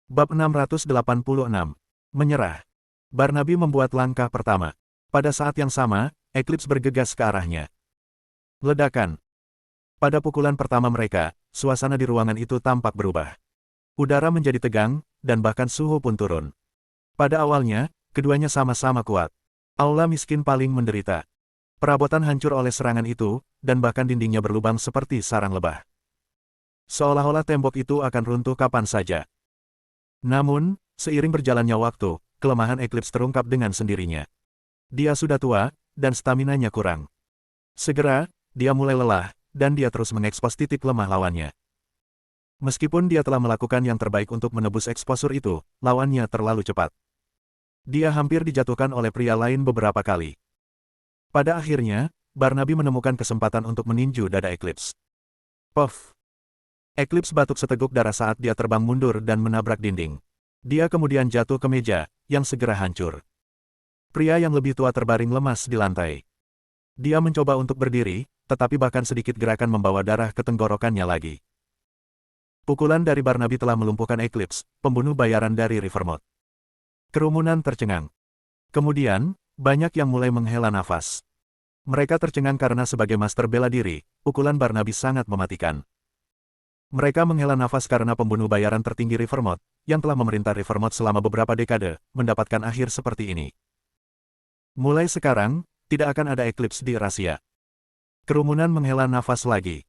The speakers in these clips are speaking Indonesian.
Bab 686. Menyerah. Barnaby membuat langkah pertama. Pada saat yang sama, Eclipse bergegas ke arahnya. Ledakan. Pada pukulan pertama mereka, suasana di ruangan itu tampak berubah. Udara menjadi tegang, dan bahkan suhu pun turun. Pada awalnya, keduanya sama-sama kuat. Aula miskin paling menderita. Perabotan hancur oleh serangan itu, dan bahkan dindingnya berlubang seperti sarang lebah. Seolah-olah tembok itu akan runtuh kapan saja. Namun, seiring berjalannya waktu, kelemahan Eclipse terungkap dengan sendirinya. Dia sudah tua, dan staminanya kurang. Segera, dia mulai lelah, dan dia terus mengekspos titik lemah lawannya. Meskipun dia telah melakukan yang terbaik untuk menebus eksposur itu, lawannya terlalu cepat. Dia hampir dijatuhkan oleh pria lain beberapa kali. Pada akhirnya, Barnaby menemukan kesempatan untuk meninju dada Eclipse. Puff! Eclipse batuk seteguk darah saat dia terbang mundur dan menabrak dinding. Dia kemudian jatuh ke meja, yang segera hancur. Pria yang lebih tua terbaring lemas di lantai. Dia mencoba untuk berdiri, tetapi bahkan sedikit gerakan membawa darah ke tenggorokannya lagi. Pukulan dari Barnaby telah melumpuhkan Eclipse, pembunuh bayaran dari Rivermouth. Kerumunan tercengang. Kemudian, banyak yang mulai menghela nafas. Mereka tercengang karena sebagai master bela diri, pukulan Barnaby sangat mematikan. Mereka menghela nafas karena pembunuh bayaran tertinggi Rivermouth, yang telah memerintah Rivermouth selama beberapa dekade, mendapatkan akhir seperti ini. Mulai sekarang, tidak akan ada Eclipse di rahasia. Kerumunan menghela nafas lagi.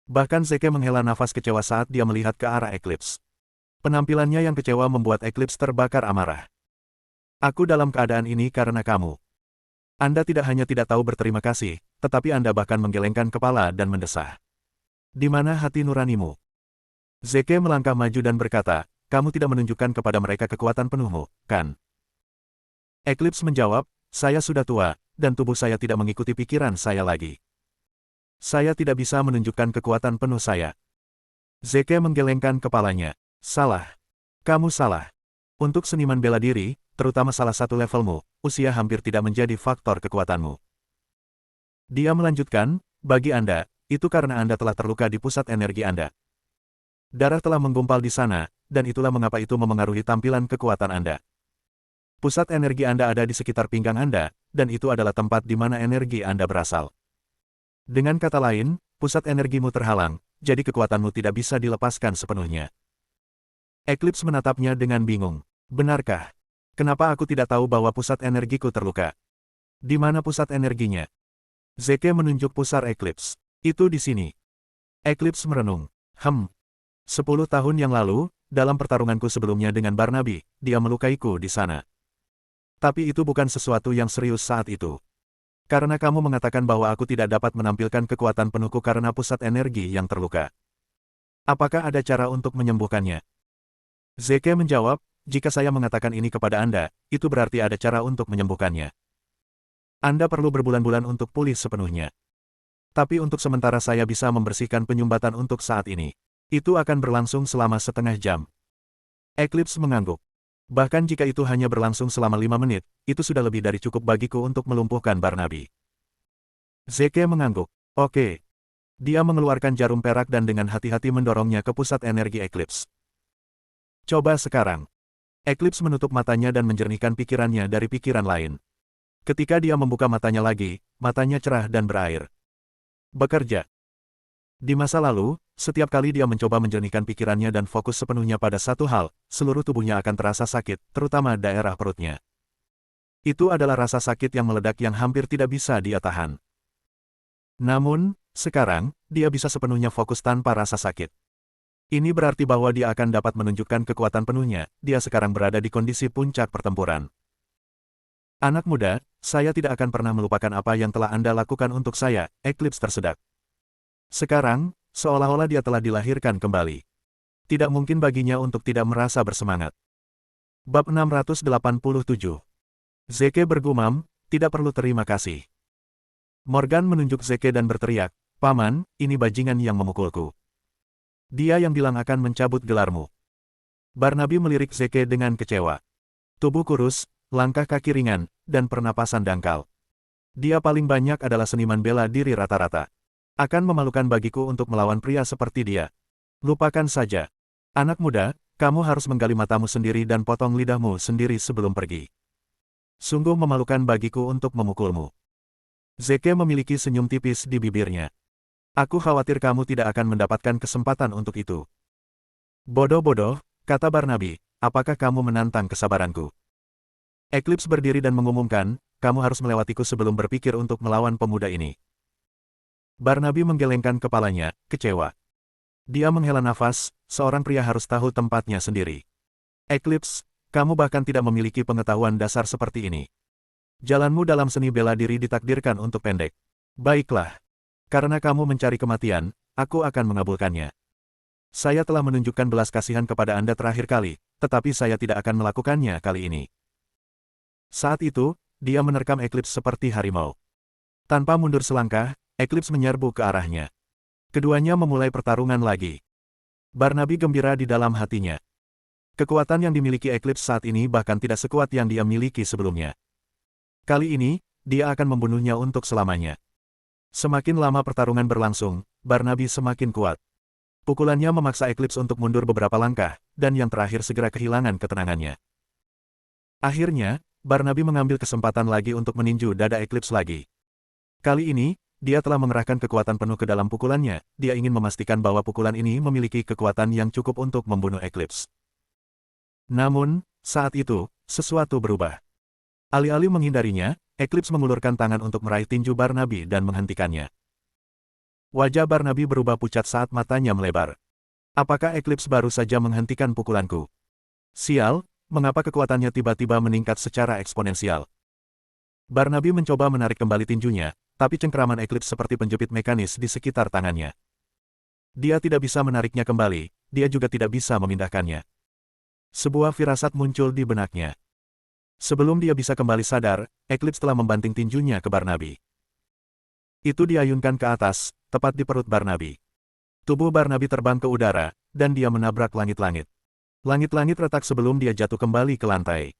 Bahkan Zeke menghela nafas kecewa saat dia melihat ke arah Eclipse. Penampilannya yang kecewa membuat Eclipse terbakar amarah. Aku dalam keadaan ini karena kamu. Anda tidak hanya tidak tahu berterima kasih, tetapi Anda bahkan menggelengkan kepala dan mendesah. Di mana hati nuranimu? Zeke melangkah maju dan berkata, kamu tidak menunjukkan kepada mereka kekuatan penuhmu, kan? Eclipse menjawab, saya sudah tua, dan tubuh saya tidak mengikuti pikiran saya lagi. Saya tidak bisa menunjukkan kekuatan penuh saya. Zeke menggelengkan kepalanya. Salah. Kamu salah. Untuk seniman bela diri, terutama salah satu levelmu, usia hampir tidak menjadi faktor kekuatanmu. Dia melanjutkan, bagi Anda, itu karena Anda telah terluka di pusat energi Anda. Darah telah menggumpal di sana, dan itulah mengapa itu memengaruhi tampilan kekuatan Anda. Pusat energi Anda ada di sekitar pinggang Anda, dan itu adalah tempat di mana energi Anda berasal. Dengan kata lain, pusat energimu terhalang, jadi kekuatanmu tidak bisa dilepaskan sepenuhnya. Eclipse menatapnya dengan bingung. Benarkah? Kenapa aku tidak tahu bahwa pusat energiku terluka? Di mana pusat energinya? Zeke menunjuk pusar Eclipse. Itu di sini. Eclipse merenung. 10 tahun yang lalu, dalam pertarunganku sebelumnya dengan Barnaby, dia melukaiku di sana. Tapi itu bukan sesuatu yang serius saat itu. Karena kamu mengatakan bahwa aku tidak dapat menampilkan kekuatan penuhku karena pusat energi yang terluka. Apakah ada cara untuk menyembuhkannya? Zeke menjawab, jika saya mengatakan ini kepada Anda, itu berarti ada cara untuk menyembuhkannya. Anda perlu berbulan-bulan untuk pulih sepenuhnya. Tapi untuk sementara saya bisa membersihkan penyumbatan untuk saat ini. Itu akan berlangsung selama setengah jam. Eclipse mengangguk. Bahkan jika itu hanya berlangsung selama 5 menit, itu sudah lebih dari cukup bagiku untuk melumpuhkan Barnaby. Zeke mengangguk. Oke. Dia mengeluarkan jarum perak dan dengan hati-hati mendorongnya ke pusat energi Eclipse. Coba sekarang. Eclipse menutup matanya dan menjernihkan pikirannya dari pikiran lain. Ketika dia membuka matanya lagi, matanya cerah dan berair. Bekerja. Di masa lalu, setiap kali dia mencoba menjernihkan pikirannya dan fokus sepenuhnya pada satu hal, seluruh tubuhnya akan terasa sakit, terutama daerah perutnya. Itu adalah rasa sakit yang meledak yang hampir tidak bisa dia tahan. Namun, sekarang, dia bisa sepenuhnya fokus tanpa rasa sakit. Ini berarti bahwa dia akan dapat menunjukkan kekuatan penuhnya, dia sekarang berada di kondisi puncak pertempuran. Anak muda, saya tidak akan pernah melupakan apa yang telah Anda lakukan untuk saya, Eclipse tersedak. Sekarang, seolah-olah dia telah dilahirkan kembali. Tidak mungkin baginya untuk tidak merasa bersemangat. Bab 687. Zeke bergumam, tidak perlu terima kasih. Morgan menunjuk Zeke dan berteriak, Paman, ini bajingan yang memukulku. Dia yang bilang akan mencabut gelarmu. Barnaby melirik Zeke dengan kecewa. Tubuh kurus, langkah kaki ringan, dan pernapasan dangkal. Dia paling banyak adalah seniman bela diri rata-rata. Akan memalukan bagiku untuk melawan pria seperti dia. Lupakan saja. Anak muda, kamu harus menggali matamu sendiri dan potong lidahmu sendiri sebelum pergi. Sungguh memalukan bagiku untuk memukulmu. Zeke memiliki senyum tipis di bibirnya. Aku khawatir kamu tidak akan mendapatkan kesempatan untuk itu. Bodoh-bodoh, kata Barnaby, apakah kamu menantang kesabaranku? Eclipse berdiri dan mengumumkan, kamu harus melewatiku sebelum berpikir untuk melawan pemuda ini. Barnaby menggelengkan kepalanya, kecewa. Dia menghela nafas, seorang pria harus tahu tempatnya sendiri. Eclipse, kamu bahkan tidak memiliki pengetahuan dasar seperti ini. Jalanmu dalam seni bela diri ditakdirkan untuk pendek. Baiklah. Karena kamu mencari kematian, aku akan mengabulkannya. Saya telah menunjukkan belas kasihan kepada Anda terakhir kali, tetapi saya tidak akan melakukannya kali ini. Saat itu, dia menerkam Eclipse seperti harimau. Tanpa mundur selangkah, Eclipse menyerbu ke arahnya. Keduanya memulai pertarungan lagi. Barnaby gembira di dalam hatinya. Kekuatan yang dimiliki Eclipse saat ini bahkan tidak sekuat yang dia miliki sebelumnya. Kali ini, dia akan membunuhnya untuk selamanya. Semakin lama pertarungan berlangsung, Barnaby semakin kuat. Pukulannya memaksa Eclipse untuk mundur beberapa langkah, dan yang terakhir segera kehilangan ketenangannya. Akhirnya, Barnaby mengambil kesempatan lagi untuk meninju dada Eclipse lagi. Kali ini, dia telah mengerahkan kekuatan penuh ke dalam pukulannya, dia ingin memastikan bahwa pukulan ini memiliki kekuatan yang cukup untuk membunuh Eclipse. Namun, saat itu, sesuatu berubah. Alih-alih menghindarinya, Eclipse mengulurkan tangan untuk meraih tinju Barnaby dan menghentikannya. Wajah Barnaby berubah pucat saat matanya melebar. Apakah Eclipse baru saja menghentikan pukulanku? Sial, mengapa kekuatannya tiba-tiba meningkat secara eksponensial? Barnaby mencoba menarik kembali tinjunya, tapi cengkeraman Eclipse seperti penjepit mekanis di sekitar tangannya. Dia tidak bisa menariknya kembali, dia juga tidak bisa memindahkannya. Sebuah firasat muncul di benaknya. Sebelum dia bisa kembali sadar, Eclipse telah membanting tinjunya ke Barnaby. Itu diayunkan ke atas, tepat di perut Barnaby. Tubuh Barnaby terbang ke udara, dan dia menabrak langit-langit. Langit-langit retak sebelum dia jatuh kembali ke lantai.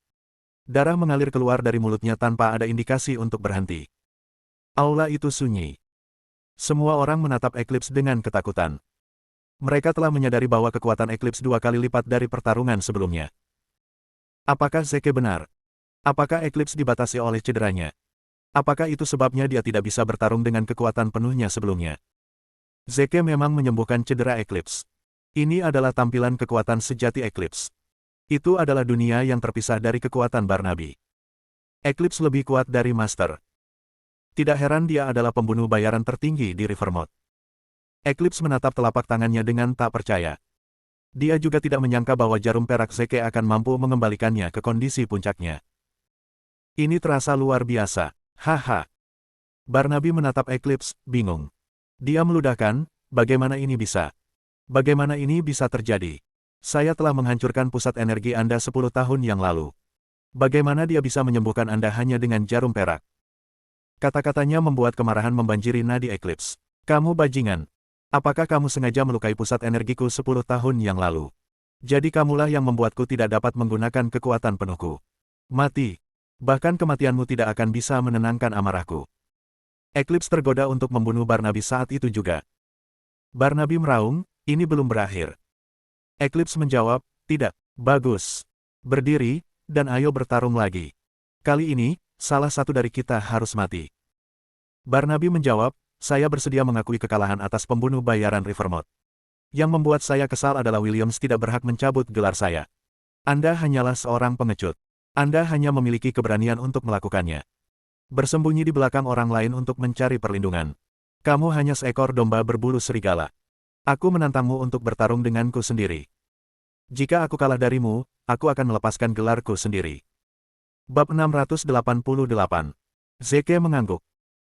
Darah mengalir keluar dari mulutnya tanpa ada indikasi untuk berhenti. Aula itu sunyi. Semua orang menatap Eclipse dengan ketakutan. Mereka telah menyadari bahwa kekuatan Eclipse 2 kali lipat dari pertarungan sebelumnya. Apakah Zeke benar? Apakah Eclipse dibatasi oleh cederanya? Apakah itu sebabnya dia tidak bisa bertarung dengan kekuatan penuhnya sebelumnya? Zeke memang menyembuhkan cedera Eclipse. Ini adalah tampilan kekuatan sejati Eclipse. Itu adalah dunia yang terpisah dari kekuatan Barnaby. Eclipse lebih kuat dari Master. Tidak heran dia adalah pembunuh bayaran tertinggi di Rivermouth. Eclipse menatap telapak tangannya dengan tak percaya. Dia juga tidak menyangka bahwa jarum perak Zeke akan mampu mengembalikannya ke kondisi puncaknya. Ini terasa luar biasa. Haha. Barnaby menatap Eclipse, bingung. Dia meludahkan, bagaimana ini bisa? Bagaimana ini bisa terjadi? Saya telah menghancurkan pusat energi Anda 10 tahun yang lalu. Bagaimana dia bisa menyembuhkan Anda hanya dengan jarum perak? Kata-katanya membuat kemarahan membanjiri nadi Eclipse. Kamu bajingan. Apakah kamu sengaja melukai pusat energiku 10 tahun yang lalu? Jadi kamulah yang membuatku tidak dapat menggunakan kekuatan penuhku. Mati. Bahkan kematianmu tidak akan bisa menenangkan amarahku. Eclipse tergoda untuk membunuh Barnaby saat itu juga. Barnaby meraung, ini belum berakhir. Eclipse menjawab, tidak, bagus. Berdiri, dan ayo bertarung lagi. Kali ini, salah satu dari kita harus mati. Barnaby menjawab, saya bersedia mengakui kekalahan atas pembunuh bayaran Rivermouth. Yang membuat saya kesal adalah Williams tidak berhak mencabut gelar saya. Anda hanyalah seorang pengecut. Anda hanya memiliki keberanian untuk melakukannya. Bersembunyi di belakang orang lain untuk mencari perlindungan. Kamu hanya seekor domba berbulu serigala. Aku menantangmu untuk bertarung denganku sendiri. Jika aku kalah darimu, aku akan melepaskan gelarku sendiri. Bab 688. Zeke mengangguk.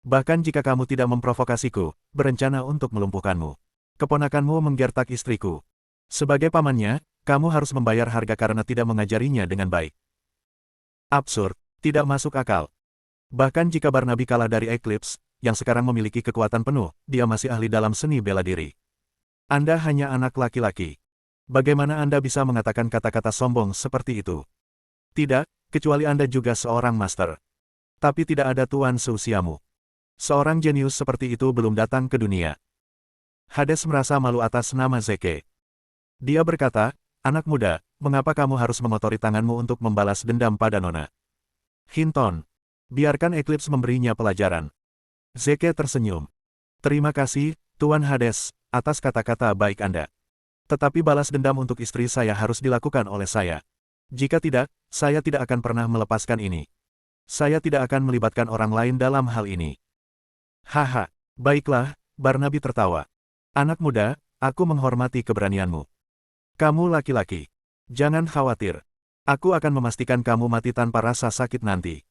Bahkan jika kamu tidak memprovokasiku, berencana untuk melumpuhkanmu. Keponakanmu menggertak istriku. Sebagai pamannya, kamu harus membayar harga karena tidak mengajarinya dengan baik. Absurd, tidak masuk akal. Bahkan jika Barnaby kalah dari Eclipse, yang sekarang memiliki kekuatan penuh, dia masih ahli dalam seni bela diri. Anda hanya anak laki-laki. Bagaimana Anda bisa mengatakan kata-kata sombong seperti itu? Tidak, kecuali Anda juga seorang master. Tapi tidak ada tuan seusiamu. Seorang jenius seperti itu belum datang ke dunia. Hades merasa malu atas nama Zeke. Dia berkata, anak muda, mengapa kamu harus mengotori tanganmu untuk membalas dendam pada Nona? Hinton, biarkan Eclipse memberinya pelajaran. Zeke tersenyum. Terima kasih, Tuan Hades, atas kata-kata baik Anda. Tetapi balas dendam untuk istri saya harus dilakukan oleh saya. Jika tidak, saya tidak akan pernah melepaskan ini. Saya tidak akan melibatkan orang lain dalam hal ini. Haha, baiklah, Barnaby tertawa. Anak muda, aku menghormati keberanianmu. Kamu laki-laki. Jangan khawatir. Aku akan memastikan kamu mati tanpa rasa sakit nanti.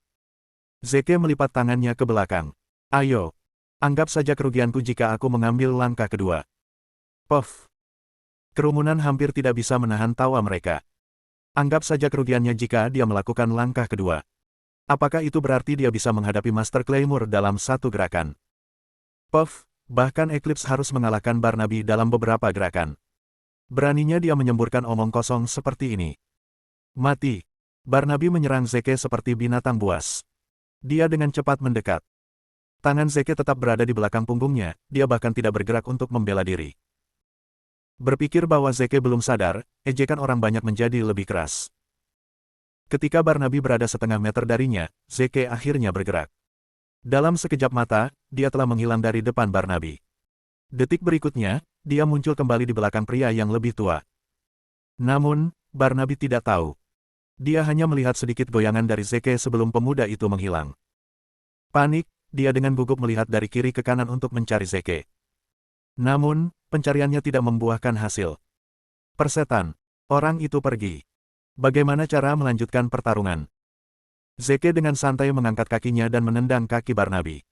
Zeke melipat tangannya ke belakang. Ayo. Anggap saja kerugianku jika aku mengambil langkah kedua. Puff. Kerumunan hampir tidak bisa menahan tawa mereka. Anggap saja kerugiannya jika dia melakukan langkah kedua. Apakah itu berarti dia bisa menghadapi Master Claymore dalam satu gerakan? Puff, bahkan Eclipse harus mengalahkan Barnaby dalam beberapa gerakan. Beraninya dia menyemburkan omong kosong seperti ini. Mati. Barnaby menyerang Zeke seperti binatang buas. Dia dengan cepat mendekat. Tangan Zeke tetap berada di belakang punggungnya, dia bahkan tidak bergerak untuk membela diri. Berpikir bahwa Zeke belum sadar, ejekan orang banyak menjadi lebih keras. Ketika Barnaby berada setengah meter darinya, Zeke akhirnya bergerak. Dalam sekejap mata, dia telah menghilang dari depan Barnaby. Detik berikutnya, dia muncul kembali di belakang pria yang lebih tua. Namun, Barnaby tidak tahu. Dia hanya melihat sedikit goyangan dari Zeke sebelum pemuda itu menghilang. Panik, dia dengan gugup melihat dari kiri ke kanan untuk mencari Zeke. Namun, pencariannya tidak membuahkan hasil. Persetan. Orang itu pergi. Bagaimana cara melanjutkan pertarungan? Zeke dengan santai mengangkat kakinya dan menendang kaki Barnaby.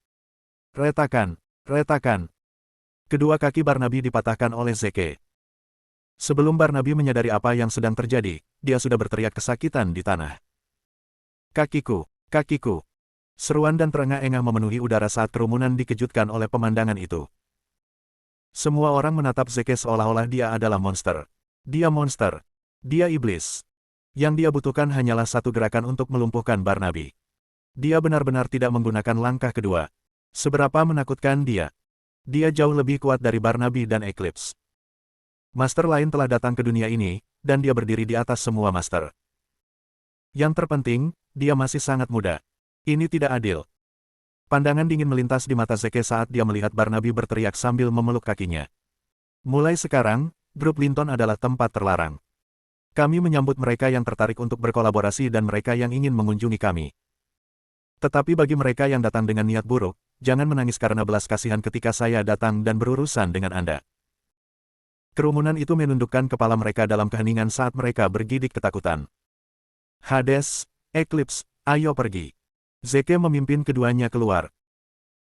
Retakan, retakan. Kedua kaki Barnaby dipatahkan oleh Zeke. Sebelum Barnaby menyadari apa yang sedang terjadi, dia sudah berteriak kesakitan di tanah. Kakiku, kakiku. Seruan dan terengah-engah memenuhi udara saat kerumunan dikejutkan oleh pemandangan itu. Semua orang menatap Zeke seolah-olah dia adalah monster. Dia monster. Dia iblis. Yang dia butuhkan hanyalah satu gerakan untuk melumpuhkan Barnaby. Dia benar-benar tidak menggunakan langkah kedua. Seberapa menakutkan dia. Dia jauh lebih kuat dari Barnaby dan Eclipse. Master lain telah datang ke dunia ini, dan dia berdiri di atas semua master. Yang terpenting, dia masih sangat muda. Ini tidak adil. Pandangan dingin melintas di mata Zeke saat dia melihat Barnaby berteriak sambil memeluk kakinya. Mulai sekarang, grup Linton adalah tempat terlarang. Kami menyambut mereka yang tertarik untuk berkolaborasi dan mereka yang ingin mengunjungi kami. Tetapi bagi mereka yang datang dengan niat buruk, jangan menangis karena belas kasihan ketika saya datang dan berurusan dengan Anda. Kerumunan itu menundukkan kepala mereka dalam keheningan saat mereka bergidik ketakutan. Hades, Eclipse, ayo pergi. Zeke memimpin keduanya keluar.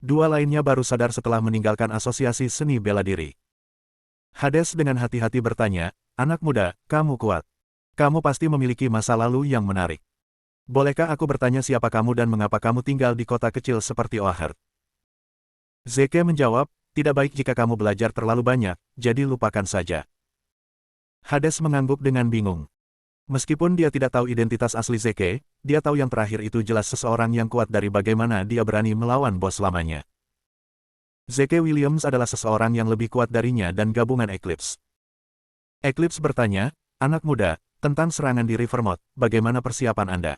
Dua lainnya baru sadar setelah meninggalkan asosiasi seni bela diri. Hades dengan hati-hati bertanya, anak muda, kamu kuat. Kamu pasti memiliki masa lalu yang menarik. Bolehkah aku bertanya siapa kamu dan mengapa kamu tinggal di kota kecil seperti Oakhert? Zeke menjawab, tidak baik jika kamu belajar terlalu banyak, jadi lupakan saja. Hades mengangguk dengan bingung. Meskipun dia tidak tahu identitas asli Zeke, dia tahu yang terakhir itu jelas seseorang yang kuat dari bagaimana dia berani melawan bos lamanya. Zeke Williams adalah seseorang yang lebih kuat darinya dan gabungan Eclipse. Eclipse bertanya, anak muda, tentang serangan di Rivermouth, bagaimana persiapan Anda?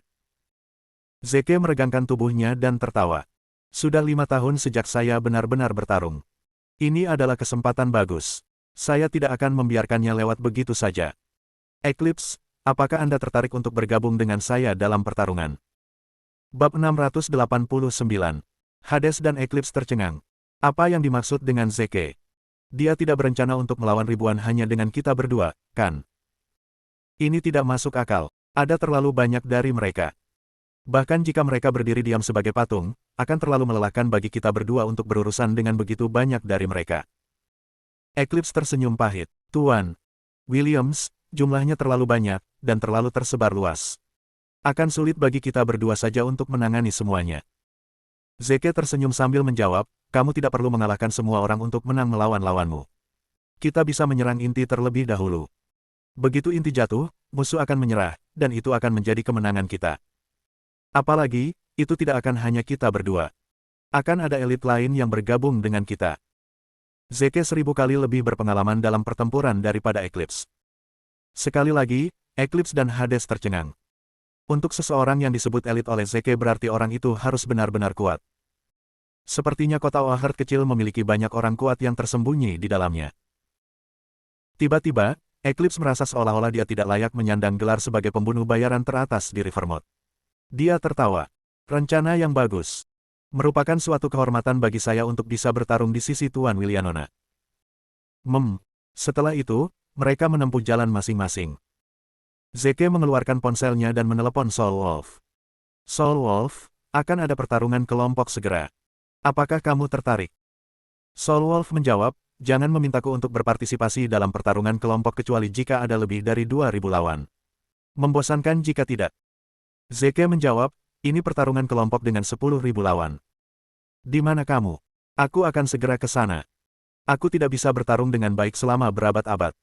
Zeke meregangkan tubuhnya dan tertawa. Sudah 5 tahun sejak saya benar-benar bertarung. Ini adalah kesempatan bagus. Saya tidak akan membiarkannya lewat begitu saja. Eclipse, apakah Anda tertarik untuk bergabung dengan saya dalam pertarungan? Bab 689. Hades dan Eclipse tercengang. Apa yang dimaksud dengan Zeke? Dia tidak berencana untuk melawan ribuan hanya dengan kita berdua, kan? Ini tidak masuk akal. Ada terlalu banyak dari mereka. Bahkan jika mereka berdiri diam sebagai patung, akan terlalu melelahkan bagi kita berdua untuk berurusan dengan begitu banyak dari mereka. Eclipse tersenyum pahit. Tuan Williams, jumlahnya terlalu banyak, dan terlalu tersebar luas. Akan sulit bagi kita berdua saja untuk menangani semuanya. Zeke tersenyum sambil menjawab, kamu tidak perlu mengalahkan semua orang untuk menang melawan lawanmu. Kita bisa menyerang inti terlebih dahulu. Begitu inti jatuh, musuh akan menyerah, dan itu akan menjadi kemenangan kita. Apalagi, itu tidak akan hanya kita berdua. Akan ada elit lain yang bergabung dengan kita. Zeke 1000 kali lebih berpengalaman dalam pertempuran daripada Eclipse. Sekali lagi, Eclipse dan Hades tercengang. Untuk seseorang yang disebut elit oleh Zeke berarti orang itu harus benar-benar kuat. Sepertinya kota Oaheart kecil memiliki banyak orang kuat yang tersembunyi di dalamnya. Tiba-tiba, Eclipse merasa seolah-olah dia tidak layak menyandang gelar sebagai pembunuh bayaran teratas di Rivermouth. Dia tertawa. Rencana yang bagus. Merupakan suatu kehormatan bagi saya untuk bisa bertarung di sisi Tuan Willianona. Setelah itu, mereka menempuh jalan masing-masing. Zeke mengeluarkan ponselnya dan menelepon Soul Wolf. Soul Wolf, akan ada pertarungan kelompok segera. Apakah kamu tertarik? Soul Wolf menjawab, jangan memintaku untuk berpartisipasi dalam pertarungan kelompok kecuali jika ada lebih dari 2.000 lawan. Membosankan jika tidak. Zeke menjawab, ini pertarungan kelompok dengan 10.000 lawan. Di mana kamu? Aku akan segera ke sana. Aku tidak bisa bertarung dengan baik selama berabad-abad.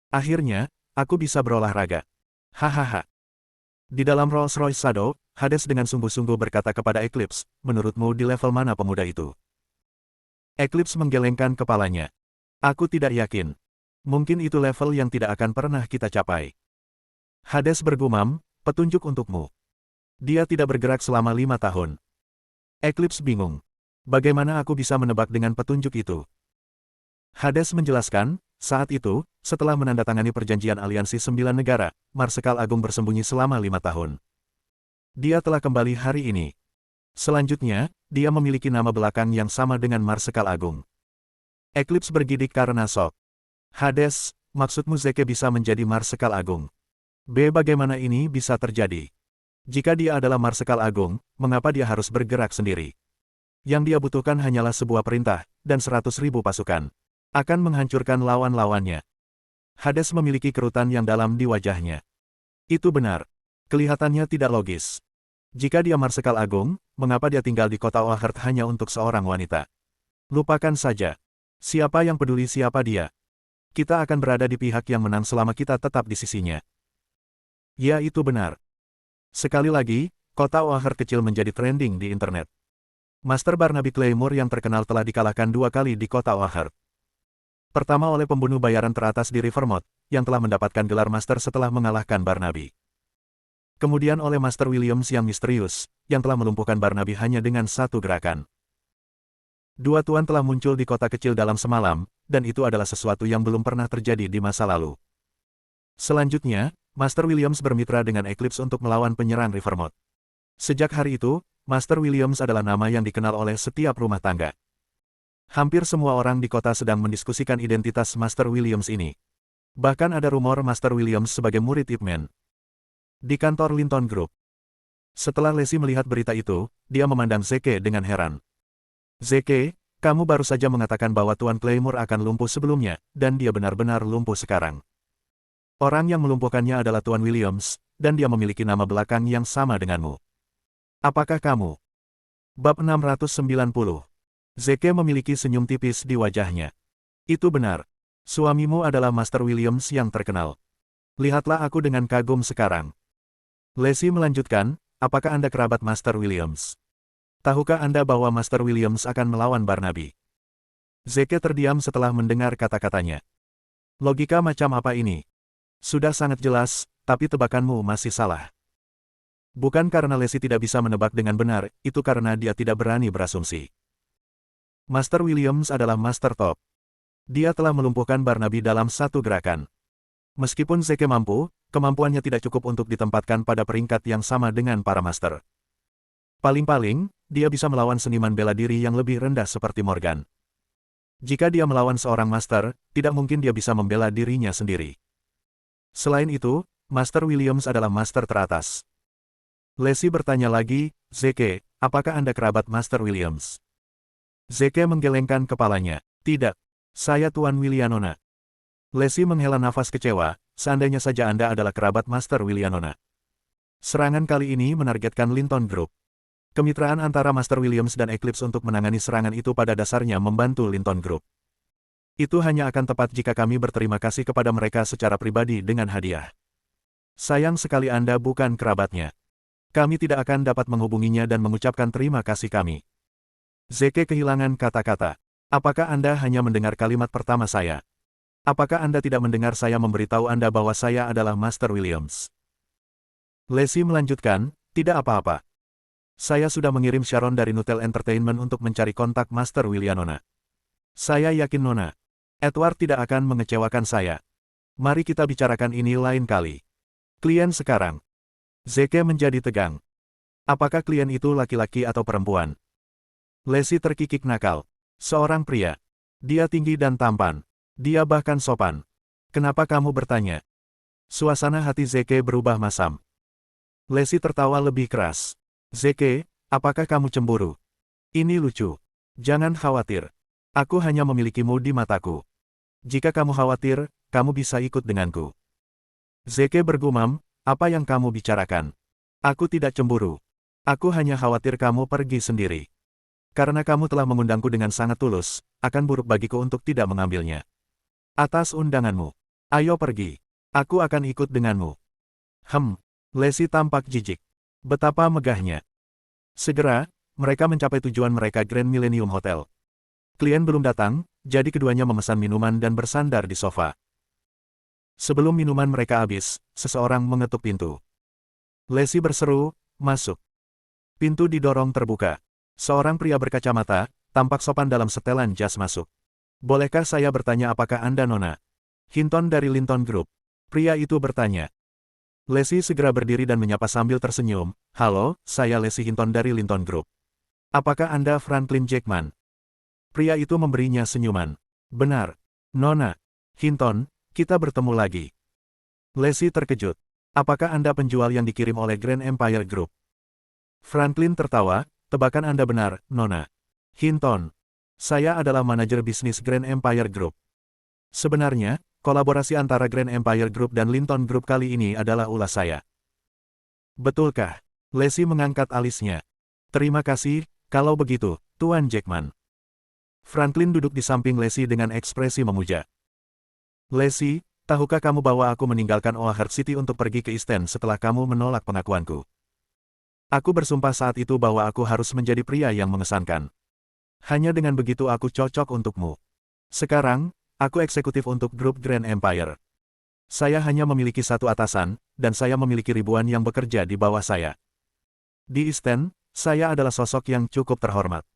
Akhirnya, aku bisa berolahraga. Hahaha. Di dalam Rolls-Royce Shadow, Hades dengan sungguh-sungguh berkata kepada Eclipse, menurutmu di level mana pemuda itu? Eclipse menggelengkan kepalanya. Aku tidak yakin. Mungkin itu level yang tidak akan pernah kita capai. Hades bergumam, petunjuk untukmu. Dia tidak bergerak selama 5 tahun. Eclipse bingung. Bagaimana aku bisa menebak dengan petunjuk itu? Hades menjelaskan, saat itu, setelah menandatangani perjanjian aliansi 9 negara, Marsekal Agung bersembunyi selama 5 tahun. Dia telah kembali hari ini. Selanjutnya, dia memiliki nama belakang yang sama dengan Marsekal Agung. Eclipse bergidik karena shock. Hades, maksudmu Zeke bisa menjadi Marsekal Agung? Bagaimana ini bisa terjadi? Jika dia adalah Marsekal Agung, mengapa dia harus bergerak sendiri? Yang dia butuhkan hanyalah sebuah perintah, dan 100.000 pasukan. Akan menghancurkan lawan-lawannya. Hades memiliki kerutan yang dalam di wajahnya. Itu benar. Kelihatannya tidak logis. Jika dia Marsekal Agung, mengapa dia tinggal di kota Oaheart hanya untuk seorang wanita? Lupakan saja. Siapa yang peduli siapa dia? Kita akan berada di pihak yang menang selama kita tetap di sisinya. Ya, itu benar. Sekali lagi, kota Oaheart kecil menjadi trending di internet. Master Barnaby Claymore yang terkenal telah dikalahkan 2 kali di kota Oaheart. Pertama oleh pembunuh bayaran teratas di Rivermouth, yang telah mendapatkan gelar Master setelah mengalahkan Barnaby. Kemudian oleh Master Williams yang misterius, yang telah melumpuhkan Barnaby hanya dengan satu gerakan. Dua tuan telah muncul di kota kecil dalam semalam, dan itu adalah sesuatu yang belum pernah terjadi di masa lalu. Selanjutnya, Master Williams bermitra dengan Eclipse untuk melawan penyerang Rivermouth. Sejak hari itu, Master Williams adalah nama yang dikenal oleh setiap rumah tangga. Hampir semua orang di kota sedang mendiskusikan identitas Master Williams ini. Bahkan ada rumor Master Williams sebagai murid Ip Man. Di kantor Linton Group. Setelah Lacey melihat berita itu, dia memandang Zeke dengan heran. Zeke, kamu baru saja mengatakan bahwa Tuan Claymore akan lumpuh sebelumnya, dan dia benar-benar lumpuh sekarang. Orang yang melumpuhkannya adalah Tuan Williams, dan dia memiliki nama belakang yang sama denganmu. Apakah kamu? Bab 690. Zeke memiliki senyum tipis di wajahnya. Itu benar. Suamimu adalah Master Williams yang terkenal. Lihatlah aku dengan kagum sekarang. Lacey melanjutkan, apakah Anda kerabat Master Williams? Tahukah Anda bahwa Master Williams akan melawan Barnaby? Zeke terdiam setelah mendengar kata-katanya. Logika macam apa ini? Sudah sangat jelas, tapi tebakanmu masih salah. Bukan karena Lacey tidak bisa menebak dengan benar, itu karena dia tidak berani berasumsi. Master Williams adalah Master Top. Dia telah melumpuhkan Barnaby dalam satu gerakan. Meskipun Zeke mampu, kemampuannya tidak cukup untuk ditempatkan pada peringkat yang sama dengan para Master. Paling-paling, dia bisa melawan seniman bela diri yang lebih rendah seperti Morgan. Jika dia melawan seorang Master, tidak mungkin dia bisa membela dirinya sendiri. Selain itu, Master Williams adalah Master teratas. Lacey bertanya lagi, Zeke, apakah Anda kerabat Master Williams? Zeke menggelengkan kepalanya. Tidak. Saya Tuan Willianona. Lacey menghela nafas kecewa, seandainya saja Anda adalah kerabat Master Willianona. Serangan kali ini menargetkan Linton Group. Kemitraan antara Master Williams dan Eclipse untuk menangani serangan itu pada dasarnya membantu Linton Group. Itu hanya akan tepat jika kami berterima kasih kepada mereka secara pribadi dengan hadiah. Sayang sekali Anda bukan kerabatnya. Kami tidak akan dapat menghubunginya dan mengucapkan terima kasih kami. Zeke kehilangan kata-kata. Apakah Anda hanya mendengar kalimat pertama saya? Apakah Anda tidak mendengar saya memberitahu Anda bahwa saya adalah Master Williams? Lacey melanjutkan, tidak apa-apa. Saya sudah mengirim Sharon dari Nutel Entertainment untuk mencari kontak Master William Nona. Saya yakin Nona, Edward tidak akan mengecewakan saya. Mari kita bicarakan ini lain kali. Klien sekarang. Zeke menjadi tegang. Apakah klien itu laki-laki atau perempuan? Lacey terkikik nakal. Seorang pria. Dia tinggi dan tampan. Dia bahkan sopan. Kenapa kamu bertanya? Suasana hati Zeke berubah masam. Lacey tertawa lebih keras. Zeke, apakah kamu cemburu? Ini lucu. Jangan khawatir. Aku hanya memilikimu di mataku. Jika kamu khawatir, kamu bisa ikut denganku. Zeke bergumam, apa yang kamu bicarakan? Aku tidak cemburu. Aku hanya khawatir kamu pergi sendiri. Karena kamu telah mengundangku dengan sangat tulus, akan buruk bagiku untuk tidak mengambilnya. Atas undanganmu. Ayo pergi. Aku akan ikut denganmu. Lacey tampak jijik. Betapa megahnya. Segera, mereka mencapai tujuan mereka Grand Millennium Hotel. Klien belum datang, jadi keduanya memesan minuman dan bersandar di sofa. Sebelum minuman mereka habis, seseorang mengetuk pintu. Lacey berseru, masuk. Pintu didorong terbuka. Seorang pria berkacamata, tampak sopan dalam setelan jas masuk. Bolehkah saya bertanya apakah Anda Nona Hinton dari Linton Group? Pria itu bertanya. Lacey segera berdiri dan menyapa sambil tersenyum. Halo, saya Lacey Hinton dari Linton Group. Apakah Anda Franklin Jackman? Pria itu memberinya senyuman. Benar. Nona Hinton, kita bertemu lagi. Lacey terkejut. Apakah Anda penjual yang dikirim oleh Grand Empire Group? Franklin tertawa, tebakan Anda benar, Nona Hinton. Saya adalah manajer bisnis Grand Empire Group. Sebenarnya, kolaborasi antara Grand Empire Group dan Linton Group kali ini adalah ulas saya. Betulkah? Lacey mengangkat alisnya. Terima kasih, kalau begitu, Tuan Jackman. Franklin duduk di samping Lacey dengan ekspresi memuja. Lacey, tahukah kamu bahwa aku meninggalkan Oak City untuk pergi ke East End setelah kamu menolak pengakuanku? Aku bersumpah saat itu bahwa aku harus menjadi pria yang mengesankan. Hanya dengan begitu aku cocok untukmu. Sekarang, aku eksekutif untuk grup Grand Empire. Saya hanya memiliki satu atasan, dan saya memiliki ribuan yang bekerja di bawah saya. Di East End, saya adalah sosok yang cukup terhormat.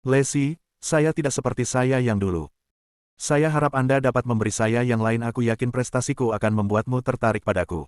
Lacey, saya tidak seperti saya yang dulu. Saya harap Anda dapat memberi saya yang lain. Aku yakin prestasiku akan membuatmu tertarik padaku.